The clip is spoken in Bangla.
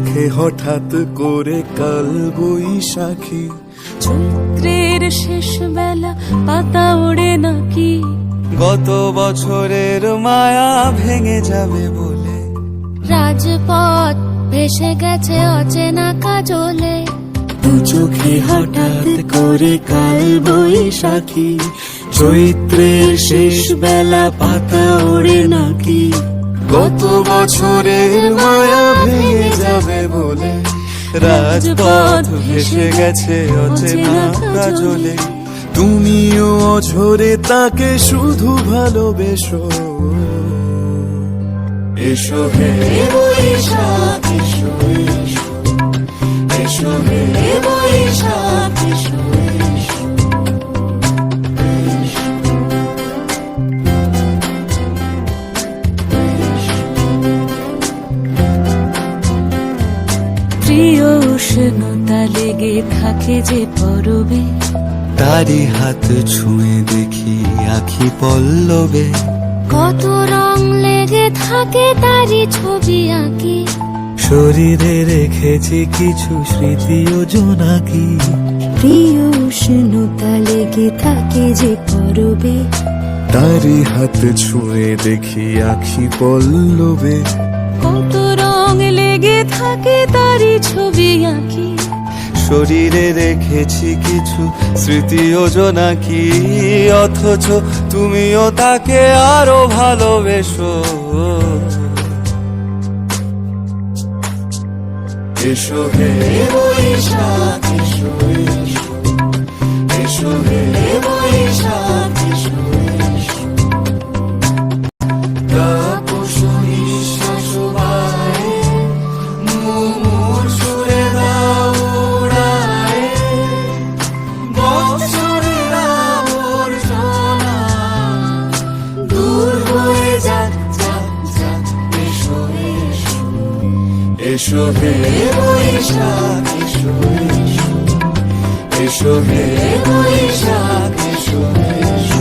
চোখে হঠাৎ করে কাল বৈশাখী, চৈত্রের শেষ বেলা পাতা ওড়ে নাকি, গত বছরের মায়া ভেঙে যাবে বলে, রাজপথ ভেসে গেছে অচেনা কাজলে, দু চোখে হঠাৎ করে কাল বৈশাখী, চৈত্রের শেষ বেলা পাতা ওড়ে নাকি, গত বছরের মায়া ভেঙে যাবে বলে, রাজপথ ভেসে গেছে অচেনা কাজলে। তুমিও অঝরে তাকে শুধু ভালোবেসো, এসো হে বৈশাখ এসো, এসো হে বৈশাখ এসো। প্রিয় উষ্ণতা লেগে থাকে যে পরবে, তারি হাত ছুঁয়ে দেখি আখি পল্লবে, কত রং লেগে থাকে তারই ছবি আঁকি, শরীরে রেখেছি কিছু স্মৃতি ও জোনাকি, প্রিয় উষ্ণতা লেগে থাকে যে পরবে, তারি হাত ছুঁয়ে দেখি আখি পল্লবে, কত রং লেগে থাকে তারই ছবি আঁকি, শরীরে রেখেছি কিছু স্মৃতি ও জোনাকি, অথচ তুমিও তাকে আরো ভালোবেসো, এসো হে বৈশাখ এসো, এসো হে বৈশাখ এসো। তাপস নিঃশ্বাস বায়ে, মুমুর সুরে দাও উড়ায়ে, বৎসরের আবর্জনা দূর হয়ে যাক যাক যাক, এসো এসো, এসো হে বৈশাখ এসো, এসো হে বৈশাখ এসো, এসো।